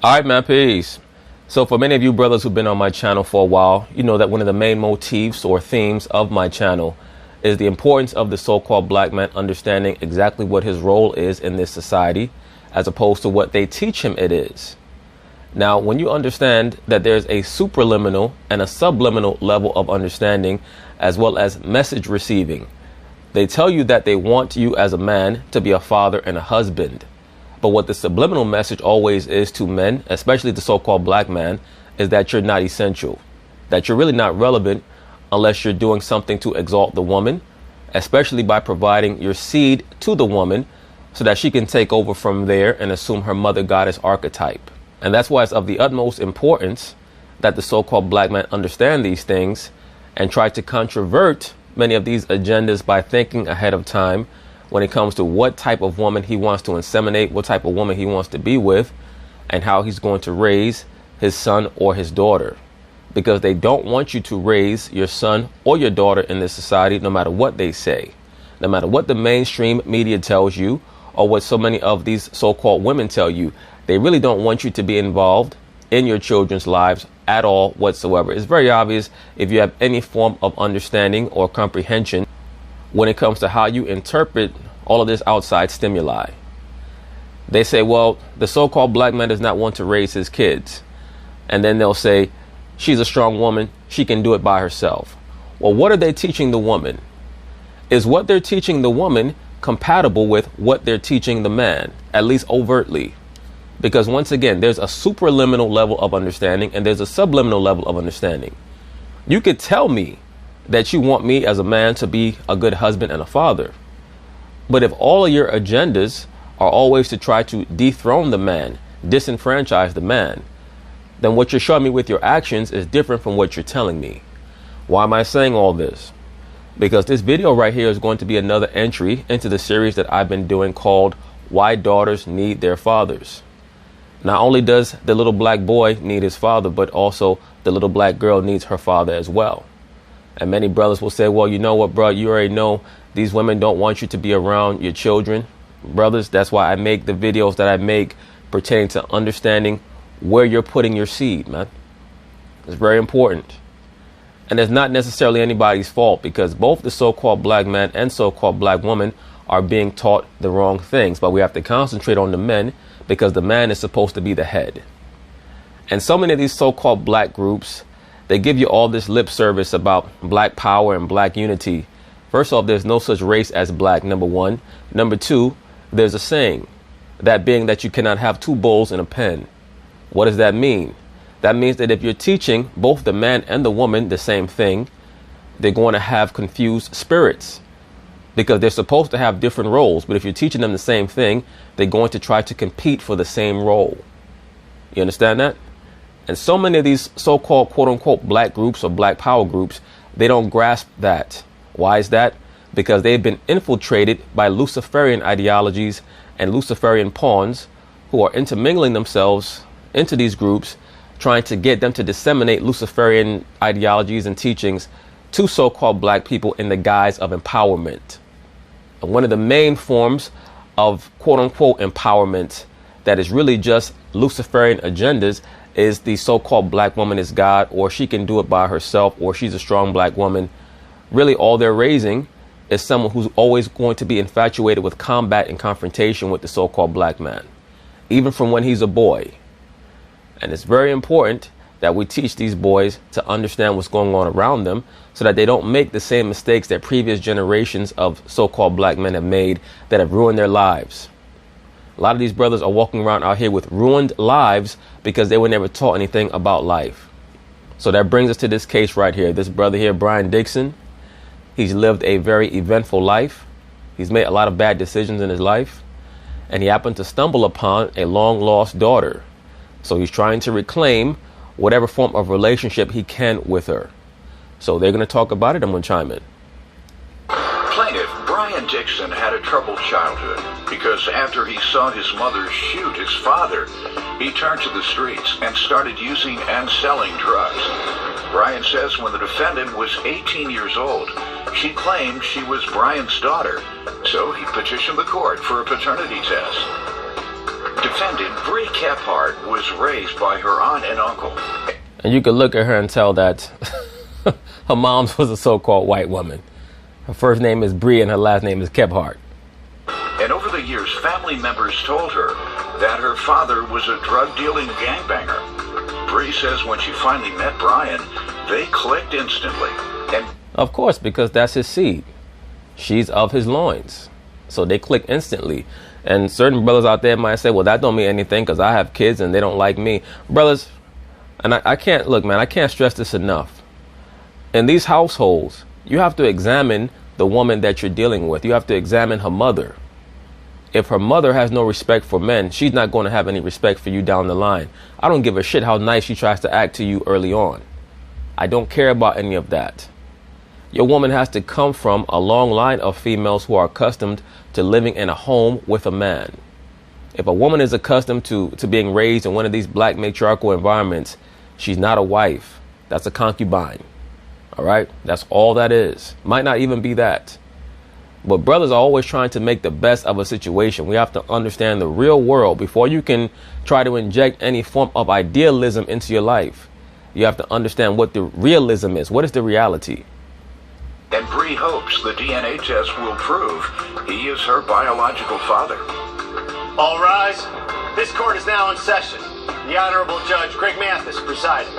All right, man, peace. So for many of you brothers who've been on my channel for a while, you know that one of the main motifs or themes of my channel is the importance of the so-called black man understanding exactly what his role is in this society, as opposed to what they teach him it is. Now, when you understand that there's a supraliminal and a subliminal level of understanding, as well as message receiving, they tell you that they want you as a man to be a father and a husband. But what the subliminal message always is to men, especially the so-called black man, is that you're not essential, that you're really not relevant unless you're doing something to exalt the woman, especially by providing your seed to the woman so that she can take over from there and assume her mother goddess archetype. And that's why it's of the utmost importance that the so-called black man understand these things and try to controvert many of these agendas by thinking ahead of time when it comes to what type of woman he wants to inseminate, what type of woman he wants to be with, and how he's going to raise his son or his daughter. Because they don't want you to raise your son or your daughter in this society, no matter what they say, no matter what the mainstream media tells you or what so many of these so-called women tell you. They really don't want you to be involved in your children's lives at all whatsoever. It's very obvious if you have any form of understanding or comprehension when it comes to how you interpret all of this outside stimuli. They say, well, the so-called black man does not want to raise his kids. And then they'll say, she's a strong woman, she can do it by herself. Well, what are they teaching the woman? Is what they're teaching the woman compatible with what they're teaching the man, at least overtly? Because once again, there's a supraliminal level of understanding and there's a subliminal level of understanding. You could tell me that you want me as a man to be a good husband and a father. But if all of your agendas are always to try to dethrone the man, disenfranchise the man, then what you're showing me with your actions is different from what you're telling me. Why am I saying all this? Because this video right here is going to be another entry into the series that I've been doing called Why Daughters Need Their Fathers. Not only does the little black boy need his father, but also the little black girl needs her father as well. And many brothers will say, well, you know what, bro, you already know these women don't want you to be around your children. Brothers, that's why I make the videos that I make pertaining to understanding where you're putting your seed, man. It's very important. And it's not necessarily anybody's fault, because both the so-called black man and so-called black woman are being taught the wrong things. But we have to concentrate on the men because the man is supposed to be the head. And so many of these so-called black groups, they give you all this lip service about black power and black unity. First off, there's no such race as black, number one. Number two, there's a saying, that being that you cannot have two bulls in a pen. What does that mean? That means that if you're teaching both the man and the woman the same thing, they're going to have confused spirits, because they're supposed to have different roles. But if you're teaching them the same thing, they're going to try to compete for the same role. You understand that? And so many of these so-called quote unquote black groups or black power groups, they don't grasp that. Why is that? Because they've been infiltrated by Luciferian ideologies and Luciferian pawns who are intermingling themselves into these groups, trying to get them to disseminate Luciferian ideologies and teachings to so-called black people in the guise of empowerment. And one of the main forms of quote unquote empowerment that is really just Luciferian agendas is the so-called black woman is God, or she can do it by herself, or she's a strong black woman. Really, all they're raising is someone who's always going to be infatuated with combat and confrontation with the so-called black man, even from when he's a boy. And it's very important that we teach these boys to understand what's going on around them so that they don't make the same mistakes that previous generations of so-called black men have made that have ruined their lives. A lot of these brothers are walking around out here with ruined lives because they were never taught anything about life. So that brings us to this case right here. This brother here, Brian Dixon, he's lived a very eventful life. He's made a lot of bad decisions in his life, and he happened to stumble upon a long lost daughter. So he's trying to reclaim whatever form of relationship he can with her. So they're going to talk about it. I'm going to chime in. Plaintiff Brian Dixon had a troubled childhood because after he saw his mother shoot his father, he turned to the streets and started using and selling drugs. Brian says when the defendant was 18 years old, she claimed she was Brian's daughter, so he petitioned the court for a paternity test. defendant, Bree Kephart, was raised by her aunt and uncle. And you could look at her and tell that her mom was a so-called white woman. Her first name is Bree and her last name is Kephart. And over the years, family members told her that her father was a drug-dealing gangbanger. Bree says when she finally met Brian, they clicked instantly. And of course, because that's his seed. She's of his loins. So they click instantly. And certain brothers out there might say, well, that don't mean anything because I have kids and they don't like me. Brothers, and I can't, look, man, I can't stress this enough. In these households, you have to examine the woman that you're dealing with. You have to examine her mother. If her mother has no respect for men, she's not going to have any respect for you down the line. I don't give a shit how nice she tries to act to you early on. I don't care about any of that. Your woman has to come from a long line of females who are accustomed to living in a home with a man. If a woman is accustomed to being raised in one of these black matriarchal environments, she's not a wife. That's a concubine. All right? That's all that is. Might not even be that. But brothers are always trying to make the best of a situation. We have to understand the real world before you can try to inject any form of idealism into your life. You have to understand what the realism is. What is the reality? And Bree hopes the DNA test will prove he is her biological father. All rise. This court is now in session. The Honorable Judge Greg Mathis presiding.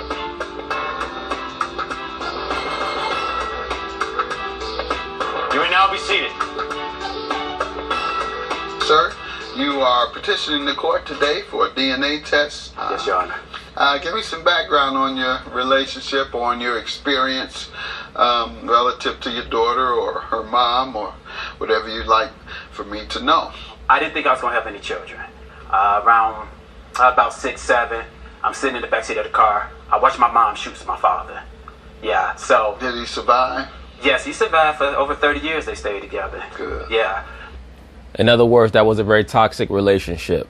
You may now be seated. Sir, you are petitioning the court today for a DNA test. Yes, Your Honor. Give me some background on your relationship or on your experience relative to your daughter or her mom or whatever you'd like for me to know. I didn't think I was going to have any children. Around about 6, 7, I'm sitting in the backseat of the car. I watched my mom shoot my father. Yeah, so... Did he survive? Yes, he survived for over 30 years. They stayed together. Good. Yeah. In other words, that was a very toxic relationship.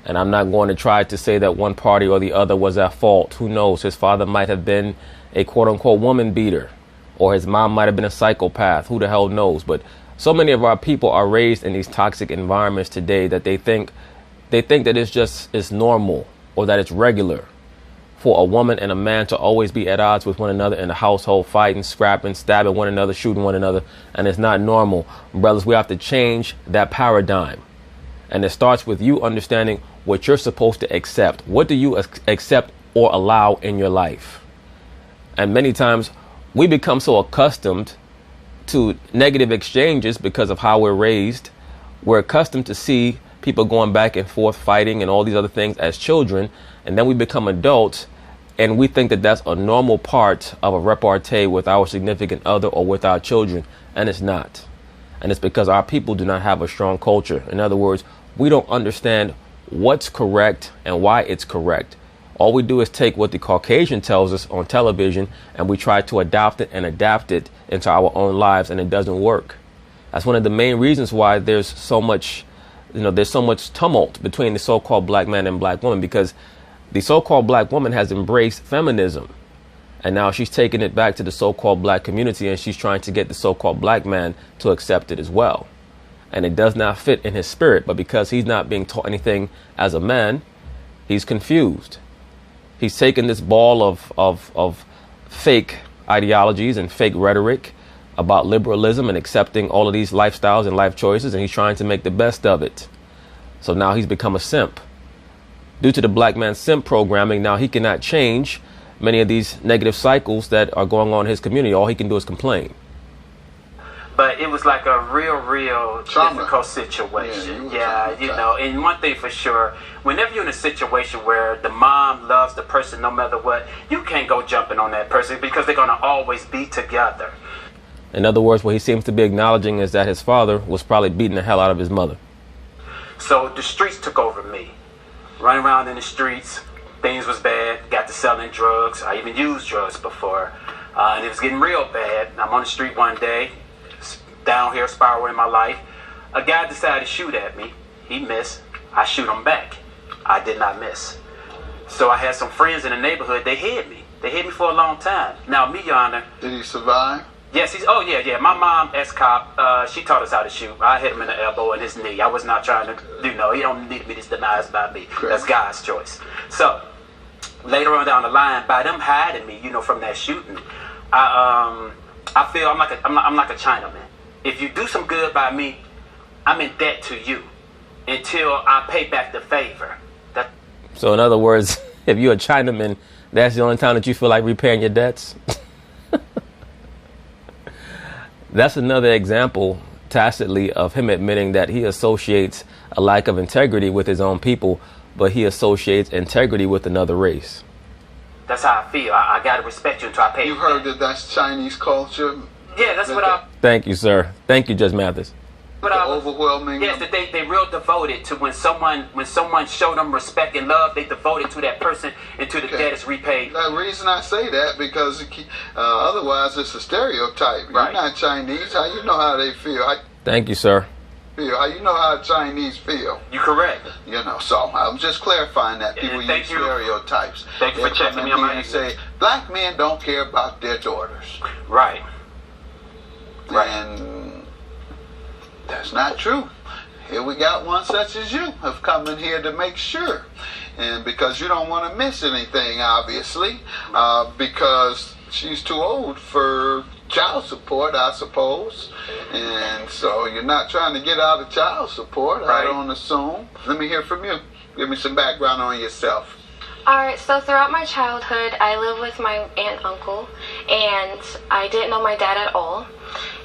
And I'm not going to try to say that one party or the other was at fault. Who knows? His father might have been a quote-unquote woman beater, or his mom might have been a psychopath. Who the hell knows? But so many of our people are raised in these toxic environments today that they think that it's normal or that it's regular for a woman and a man to always be at odds with one another in the household, fighting, scrapping, stabbing one another, shooting one another. And it's not normal. Brothers, we have to change that paradigm. And it starts with you understanding what you're supposed to accept. What do you accept or allow in your life? And many times we become so accustomed to negative exchanges because of how we're raised. We're accustomed to see people going back and forth fighting and all these other things as children. And then we become adults and we think that that's a normal part of a repartee with our significant other or with our children. And it's not. And it's because our people do not have a strong culture. In other words, we don't understand what's correct and why it's correct. All we do is take what the Caucasian tells us on television and we try to adopt it and adapt it into our own lives, and it doesn't work. That's one of the main reasons why there's so much tumult between the so-called black man and black woman, because the so-called black woman has embraced feminism. And now she's taking it back to the so-called black community and she's trying to get the so-called black man to accept it as well. And it does not fit in his spirit. But because he's not being taught anything as a man, he's confused. He's taken this ball of fake ideologies and fake rhetoric about liberalism and accepting all of these lifestyles and life choices, and he's trying to make the best of it. So now he's become a simp. Due to the black man simp programming, now he cannot change many of these negative cycles that are going on in his community. All he can do is complain. But it was like a real Trauma. difficult situation. Yeah, you know, and one thing for sure, whenever you're in a situation where the mom loves the person no matter what, you can't go jumping on that person because they're going to always be together. In other words, what he seems to be acknowledging is that his father was probably beating the hell out of his mother. So the streets took over me. Running around in the streets, things was bad, got to selling drugs. I even used drugs before. And it was getting real bad. I'm on the street one day, down here spiraling my life. A guy decided to shoot at me. He missed. I shoot him back. I did not miss. So I had some friends in the neighborhood. They hid me. They hid me for a long time. Now, me, Your Honor. Did he survive? Yes, oh yeah. My mom, ex-cop, she taught us how to shoot. I hit him in the elbow and his knee. I was not trying to do no. He don't need me to deny by me. That's God's choice. So later on down the line, by them hiding me, from that shooting, I feel I'm like a Chinaman. If you do some good by me, I'm in debt to you until I pay back the favor. So in other words, if you're a Chinaman, that's the only time that you feel like repaying your debts. That's another example, tacitly, of him admitting that he associates a lack of integrity with his own people, but he associates integrity with another race. That's how I feel. I got to respect you until I pay you. You heard that that's Chinese culture? Yeah, that's what I... Thank you, sir. Thank you, Judge Mathis. But overwhelming. Yes, that they real devoted to when someone showed them respect and love, they devoted to that person until the debt is repaid. The reason I say that because otherwise it's a stereotype. Right. You're not Chinese. How you know how they feel? Thank you, sir. How you know how Chinese feel? You correct. So I'm just clarifying that people use stereotypes. Thank you for checking me on my say black men don't care about their daughters. Right. And that's not true. Here we got one such as you have come in here to make sure. And because you don't want to miss anything, obviously, because she's too old for child support, I suppose. And so you're not trying to get out of child support, I don't assume. Let me hear from you. Give me some background on yourself. Alright, so throughout my childhood, I lived with my aunt and uncle, and I didn't know my dad at all.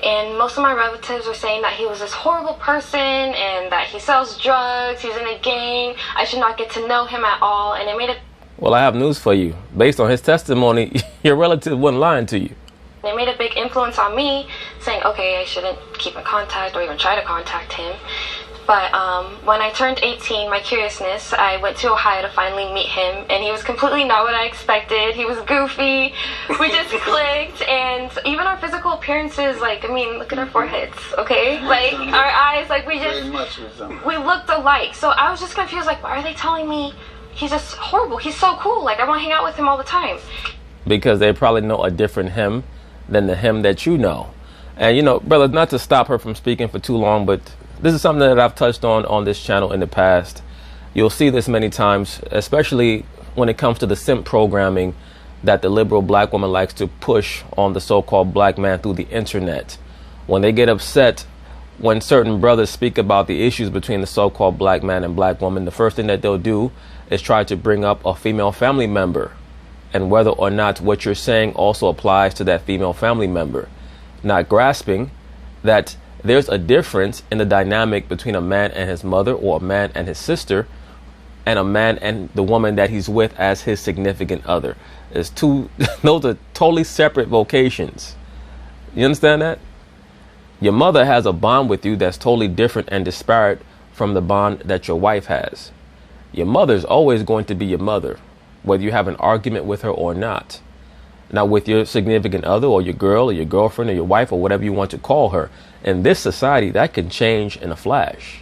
And most of my relatives were saying that he was this horrible person and that he sells drugs, he's in a gang, I should not get to know him at all, and it made it... Well, I have news for you. Based on his testimony, your relative wasn't lying to you. It made a big influence on me, saying, okay, I shouldn't keep in contact or even try to contact him. But when I turned 18, my curiousness, I went to Ohio to finally meet him, and he was completely not what I expected. He was goofy. We just clicked, and even our physical appearances, look at our foreheads, okay? Our eyes, we looked alike. So I was just confused, why are they telling me he's just horrible? He's so cool. I want to hang out with him all the time. Because they probably know a different him than the him that you know. And, brother, not to stop her from speaking for too long, but this is something that I've touched on this channel in the past. You'll see this many times, especially when it comes to the simp programming that the liberal black woman likes to push on the so-called black man through the internet. When they get upset when certain brothers speak about the issues between the so-called black man and black woman, the first thing that they'll do is try to bring up a female family member, and whether or not what you're saying also applies to that female family member, not grasping that there's a difference in the dynamic between a man and his mother, or a man and his sister, and a man and the woman that he's with as his significant other. Those are totally separate vocations. You understand that? Your mother has a bond with you that's totally different and disparate from the bond that your wife has. Your mother's always going to be your mother, whether you have an argument with her or not. Now, with your significant other, or your girl, or your girlfriend, or your wife, or whatever you want to call her, in this society, that can change in a flash.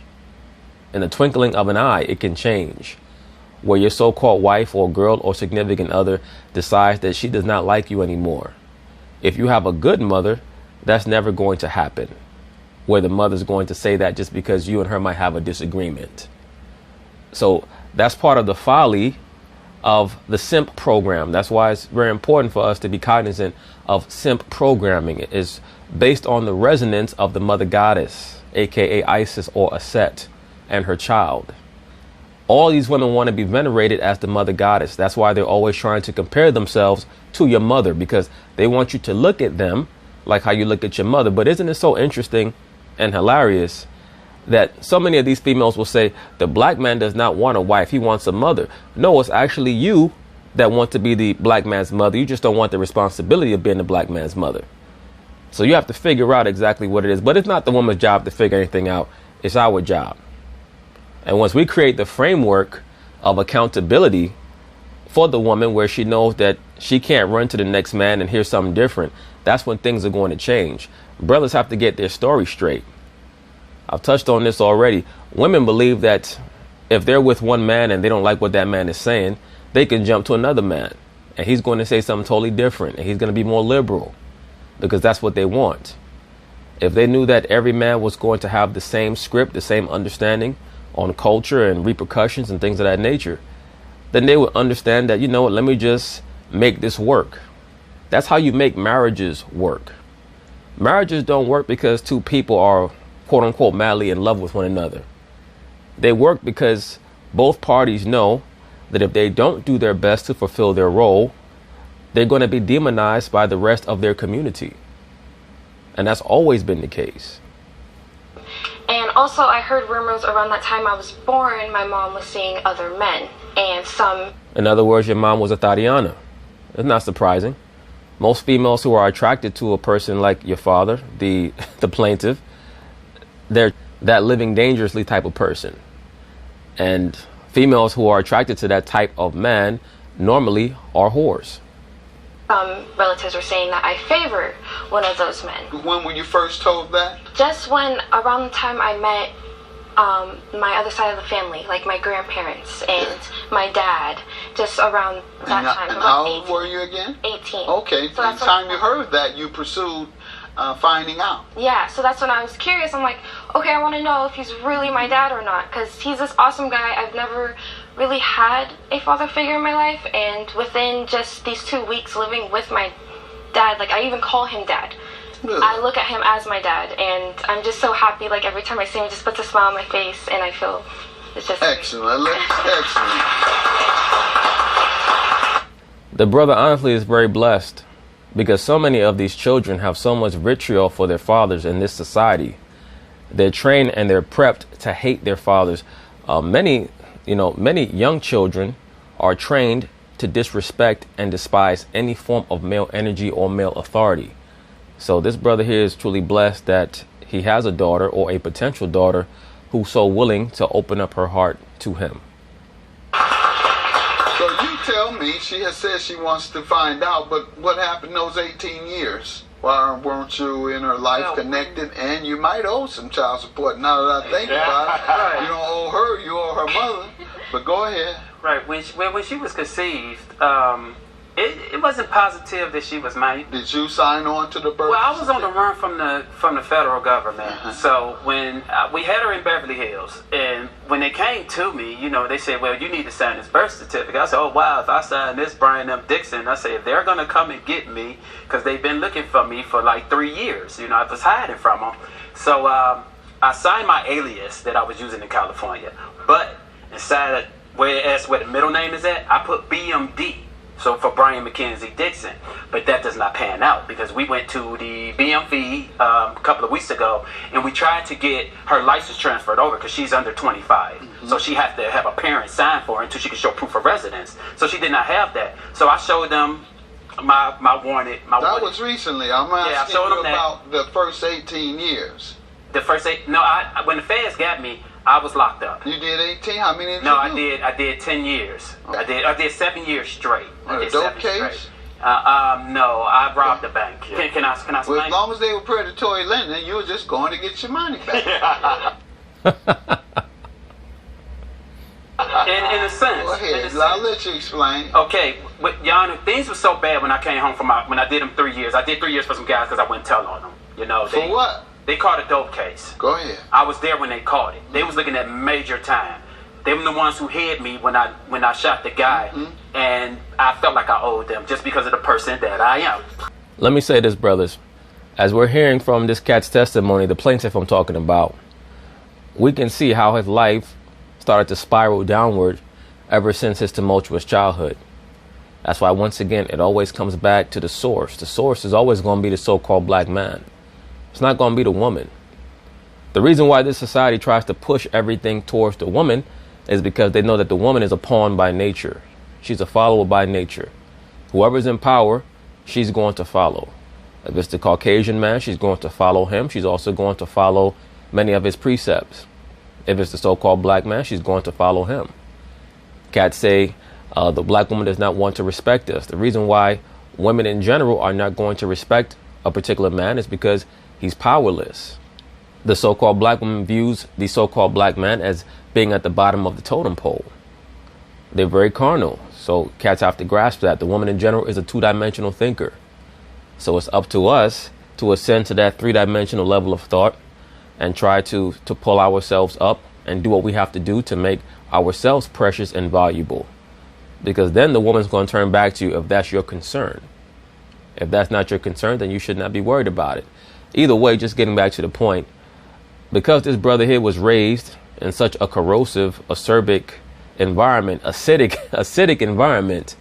In the twinkling of an eye, it can change. Where your so-called wife or girl or significant other decides that she does not like you anymore. If you have a good mother, that's never going to happen. Where the mother's going to say that just because you and her might have a disagreement. So that's part of the folly of the simp program. That's why it's very important for us to be cognizant of simp programming. It is based on the resonance of the mother goddess, aka Isis or Aset, and her child. All these women want to be venerated as the mother goddess. That's why they're always trying to compare themselves to your mother, because they want you to look at them like how you look at your mother. But isn't it so interesting and hilarious that so many of these females will say the black man does not want a wife, he wants a mother. No, it's actually you that want to be the black man's mother. You just don't want the responsibility of being the black man's mother. So you have to figure out exactly what it is. But it's not the woman's job to figure anything out. It's our job. And once we create the framework of accountability for the woman, where she knows that she can't run to the next man and hear something different, that's when things are going to change. Brothers have to get their story straight. I've touched on this already. Women believe that if they're with one man and they don't like what that man is saying, they can jump to another man and he's going to say something totally different and he's going to be more liberal. because that's what they want. If they knew that every man was going to have the same script, the same understanding on culture and repercussions and things of that nature, then they would understand that, you know what, let me just make this work. That's how you make marriages work. Marriages don't work because two people are, quote unquote, madly in love with one another. They work because both parties know that if they don't do their best to fulfill their role, they're going to be demonized by the rest of their community. And that's always been the case. And also, I heard rumors around that time I was born, my mom was seeing other men. And some... In other words, your mom was a Tatiana. It's not surprising. Most females who are attracted to a person like your father, the plaintiff, they're that living dangerously type of person. And females who are attracted to that type of man normally are whores. Relatives were saying that I favor one of those men. When were you first told that? Just when, around the time I met my other side of the family, like my grandparents and my dad, just around that time. And how old were you again? 18. Okay, so the time you heard that, you pursued finding out. Yeah, so that's when I was curious. I'm like, okay, I want to know if he's really my dad or not, because he's this awesome guy. I've never really had a father figure in my life, and within just these 2 weeks living with my dad, like I even call him dad. Good. I look at him as my dad, and I'm just so happy. Like every time I see him, it just puts a smile on my face, and I feel it's just excellent. Excellent. The brother honestly is very blessed because so many of these children have so much vitriol for their fathers in this society. They're trained and they're prepped to hate their fathers. Many young children are trained to disrespect and despise any form of male energy or male authority. So this brother here is truly blessed that he has a daughter or a potential daughter who's so willing to open up her heart to him. So you tell me, she has said she wants to find out, but what happened those 18 years? Why weren't you in her life connected? And you might owe some child support now that I think about it. Right. You don't owe her, you owe her mother. But go ahead. Right. When she was conceived, it wasn't positive that she was mine. Did you sign on to the birth? Well, I was on the run from the federal government. So when we had her in Beverly Hills, and when they came to me, they said, "Well, you need to sign this birth certificate." I said, "Oh wow, if I sign this, Brian M. Dixon," I said, "if they're gonna come and get me, because they've been looking for me for like 3 years. I was hiding from them." So I signed my alias that I was using in California, but inside where the middle name is at, I put BMD. So for Brian Mackenzie Dixon, but that does not pan out because we went to the BMV a couple of weeks ago and we tried to get her license transferred over because she's under 25. So she has to have a parent sign for her until she can show proof of residence. So she did not have that. So I showed them my wanted. That was recently. I'm asking you about the first 18 years. The first when the feds got me, I was locked up. You did 18? How many did No, you do? I did 10 years. Okay. I did 7 years straight. A dope case? No, I robbed a bank. Can I explain? Well, as long as they were predatory lending, you were just going to get your money back. in a sense. Go ahead. I'll let you explain. Okay, Yana, things were so bad when I came home when I did them 3 years. I did 3 years for some guys because I wouldn't tell on them. For what? They caught a dope case. Go ahead. I was there when they caught it. They was looking at major time. They were the ones who hid me when I shot the guy, and I felt like I owed them just because of the person that I am. Let me say this, brothers. As we're hearing from this cat's testimony, the plaintiff I'm talking about, we can see how his life started to spiral downward ever since his tumultuous childhood. That's why, once again, it always comes back to the source. The source is always going to be the so-called black man. It's not going to be the woman. The reason why this society tries to push everything towards the woman is because they know that the woman is a pawn by nature. She's a follower by nature. Whoever's in power, she's going to follow. If it's the Caucasian man, she's going to follow him. She's also going to follow many of his precepts. If it's the so-called black man, she's going to follow him. Cats say the black woman does not want to respect us. The reason why women in general are not going to respect a particular man is because he's powerless. The so-called black woman views the so-called black man as being at the bottom of the totem pole. They're very carnal. So cats have to grasp that. The woman in general is a two-dimensional thinker. So it's up to us to ascend to that three-dimensional level of thought and try to pull ourselves up and do what we have to do to make ourselves precious and valuable. Because then the woman's going to turn back to you if that's your concern. If that's not your concern, then you should not be worried about it. Either way, just getting back to the point, because this brother here was raised in such a corrosive, acerbic environment, acidic environment,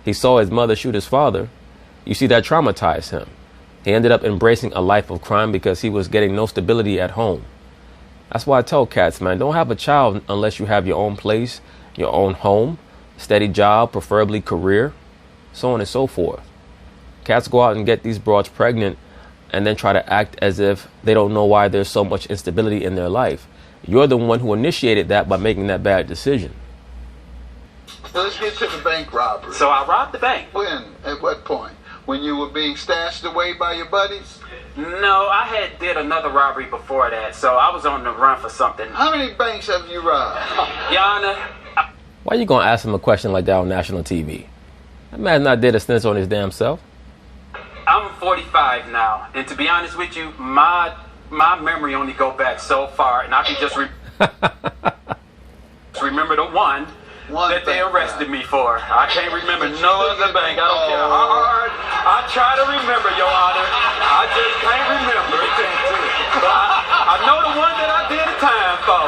he saw his mother shoot his father. You see, that traumatized him. He ended up embracing a life of crime because he was getting no stability at home. That's why I tell cats, man, don't have a child unless you have your own place, your own home, steady job, preferably career, so on and so forth. Cats go out and get these broads pregnant and then try to act as if they don't know why there's so much instability in their life. You're the one who initiated that by making that bad decision. Let's get to the bank robbery. So I robbed the bank. When? At what point? When you were being stashed away by your buddies? No, I had did another robbery before that, so I was on the run for something. How many banks have you robbed? Your Honor, Why you gonna ask him a question like that on national TV? That man not did a stint on his damn self. I'm 45 now, and to be honest with you, my memory only go back so far, and I can just remember the one that they arrested me for. I can't remember no other bank. I don't care how hard I try to remember, Your Honor. I just can't remember. But I know the one that I did a time for.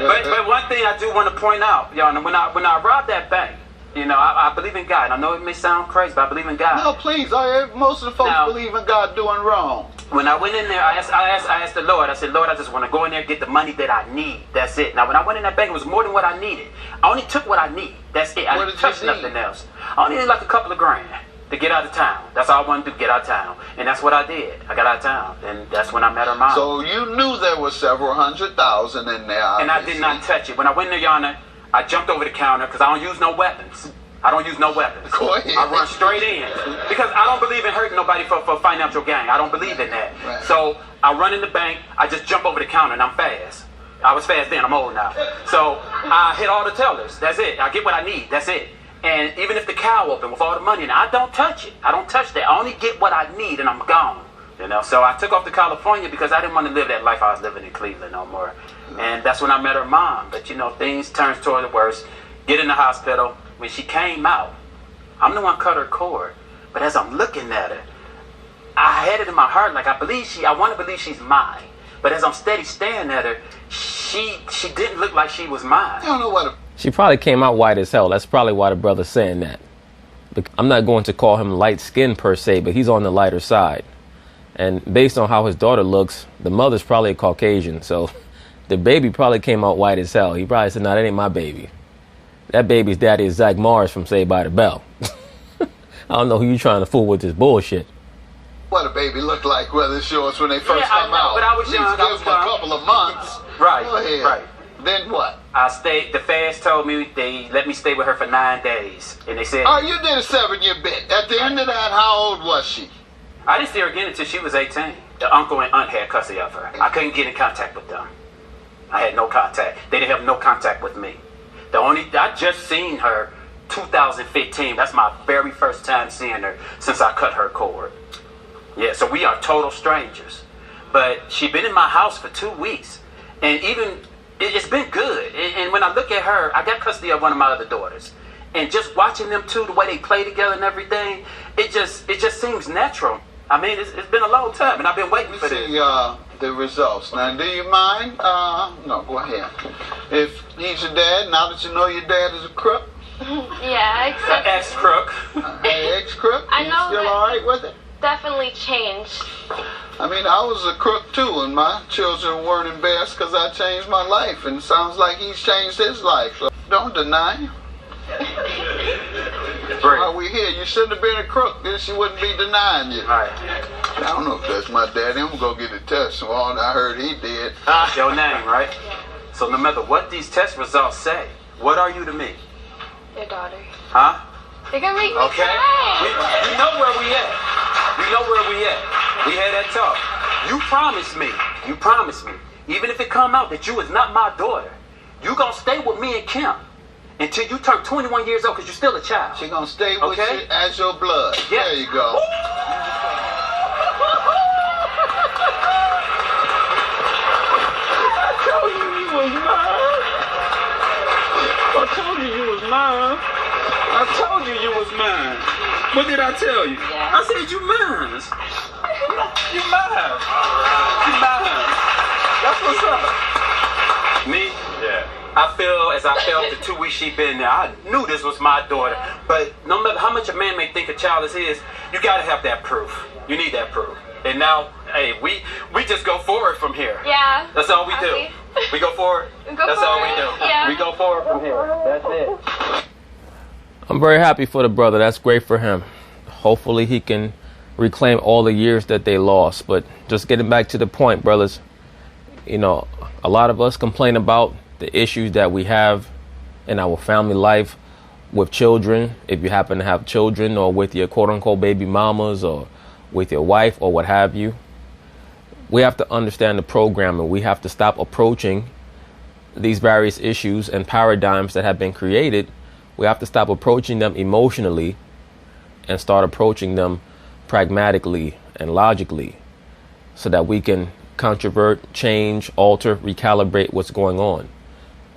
But one thing I do want to point out, Your Honor, when I robbed that bank, you know, I believe in God. I know it may sound crazy, but I believe in God. No, please. Most of the folks believe in God doing wrong. When I went in there, I asked the Lord. I said, Lord, I just want to go in there and get the money that I need. That's it. Now, when I went in that bank, it was more than what I needed. I only took what I need. That's it. I didn't touch nothing else. I only needed like a couple of grand to get out of town. That's all I wanted to do, get out of town. And that's what I did. I got out of town. And that's when I met her mom. So you knew there was several $100,000 in there, obviously. And I did not touch it. When I went in there, Your Honor, I jumped over the counter because I don't use no weapons. I don't use no weapons. Go ahead. I run straight in because I don't believe in hurting nobody for financial gain. I don't believe in that. Right. So I run in the bank. I just jump over the counter and I'm fast. I was fast then. I'm old now. So I hit all the tellers. That's it. I get what I need. That's it. And even if the cow open with all the money in it, I don't touch it. I don't touch that. I only get what I need and I'm gone. You know. So I took off to California because I didn't want to live that life I was living in Cleveland no more. And that's when I met her mom. But you know, things turned toward the worst. Get in the hospital. When she came out, I'm the one cut her cord. But as I'm looking at her, I had it in my heart like I want to believe she's mine. But as I'm steady staring at her, she didn't look like she was mine. I don't know what. She probably came out white as hell. That's probably why the brother's saying that. I'm not going to call him light skinned per se, but he's on the lighter side. And based on how his daughter looks, the mother's probably a Caucasian. So the baby probably came out white as hell. He probably said, "No, that ain't my baby. That baby's daddy is Zach Morris from Saved by the Bell." I don't know who you trying to fool with this bullshit. What a baby looked like, whether it's yours when they first I come know, out. but I was young. Give them a couple of months. Right. Go ahead. Right. Then what? I stayed. The feds told me they let me stay with her for 9 days, and they said, Oh, you did a 7-year bit. At the end of that, how old was she? I didn't see her again until she was 18. The uncle and aunt had custody of her. I couldn't get in contact with them. I had no contact. They didn't have no contact with me. I just seen her 2015. That's my very first time seeing her since I cut her cord. Yeah, so we are total strangers. But she been in my house for 2 weeks, and even it's been good. And when I look at her, I got custody of one of my other daughters, and just watching them two, the way they play together and everything, it just seems natural. I mean, it's been a long time, and I've been waiting for this. The results. Now, do you mind? No, go ahead. If he's your dad, now that you know your dad is a crook. Yeah, except Ex-crook. Ex-crook? I know You still that- all right with it? definitely changed. I mean, I was a crook too, and my children weren't embarrassed because I changed my life, and it sounds like he's changed his life. So don't deny. While we're here, you shouldn't have been a crook, then she wouldn't be denying you. Right. I don't know if that's my daddy. I'm gonna go get a test. So all I heard he did. Your name, right? So no matter what these test results say, what are you to me? Your daughter. Huh? You're gonna make me Okay. cry. You know where we at. You know where we at. We had that talk. You promised me. You promised me. Even if it come out that you is not my daughter, you gonna stay with me and Kim. until you turn 21 years old, because you're still a child. She gonna stay with you as your blood. Yeah. There you go. I told you you was mine. What did I tell you? I said you mine. You mine. You mine. That's what's up. Me? Yeah. I feel as I felt the 2 weeks she been there, I knew this was my daughter. But no matter how much a man may think a child is his, you gotta have that proof. You need that proof. And now, hey, we just go forward from here. Yeah. That's all we do. We go forward. That's all we do. Yeah. We go forward from here. That's it. I'm very happy for the brother. That's great for him. Hopefully he can reclaim all the years that they lost. But just getting back to the point, brothers, you know, a lot of us complain about the issues that we have in our family life with children, if you happen to have children, or with your quote-unquote baby mamas, or with your wife, or what have you. We have to understand the program, and we have to stop approaching these various issues and paradigms that have been created. We have to stop approaching them emotionally and start approaching them pragmatically and logically, so that we can controvert, change, alter, recalibrate what's going on.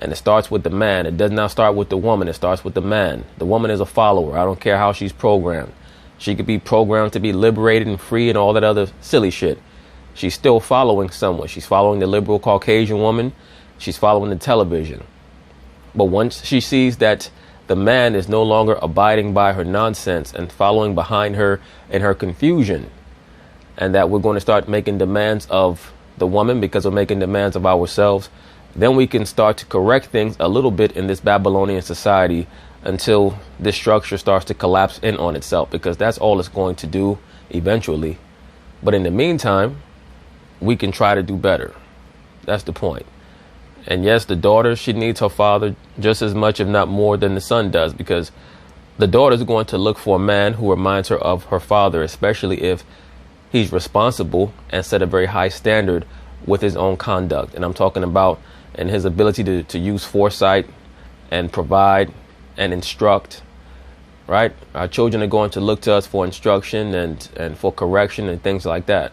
And it starts with the man. It does not start with the woman. It starts with the man. The woman is a follower. I don't care how she's programmed. She could be programmed to be liberated and free and all that other silly shit. She's still following someone. She's following the liberal Caucasian woman. She's following the television. But once she sees that the man is no longer abiding by her nonsense and following behind her in her confusion, and that we're going to start making demands of the woman because we're making demands of ourselves, then we can start to correct things a little bit in this Babylonian society until this structure starts to collapse in on itself, because that's all it's going to do eventually. But in the meantime, we can try to do better. That's the point. And yes, the daughter, she needs her father just as much, if not more, than the son does, because the daughter is going to look for a man who reminds her of her father, especially if he's responsible and set a very high standard with his own conduct. And I'm talking about in his ability to use foresight and provide and instruct, right? Our children are going to look to us for instruction and for correction and things like that.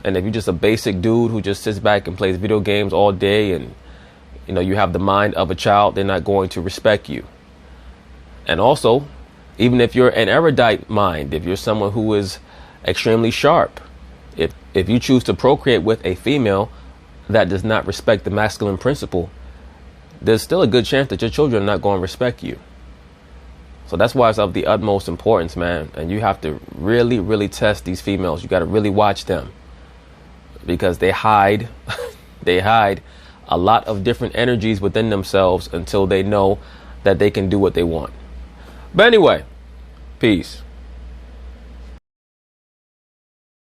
And if you're just a basic dude who just sits back and plays video games all day, and you know you have the mind of a child, they're not going to respect you. And also, even if you're an erudite mind, if you're someone who is extremely sharp, if you choose to procreate with a female that does not respect the masculine principle, there's still a good chance that your children are not going to respect you. So that's why it's of the utmost importance, man. And you have to really, really test these females. You got to really watch them, because they hide a lot of different energies within themselves until they know that they can do what they want. But anyway, peace.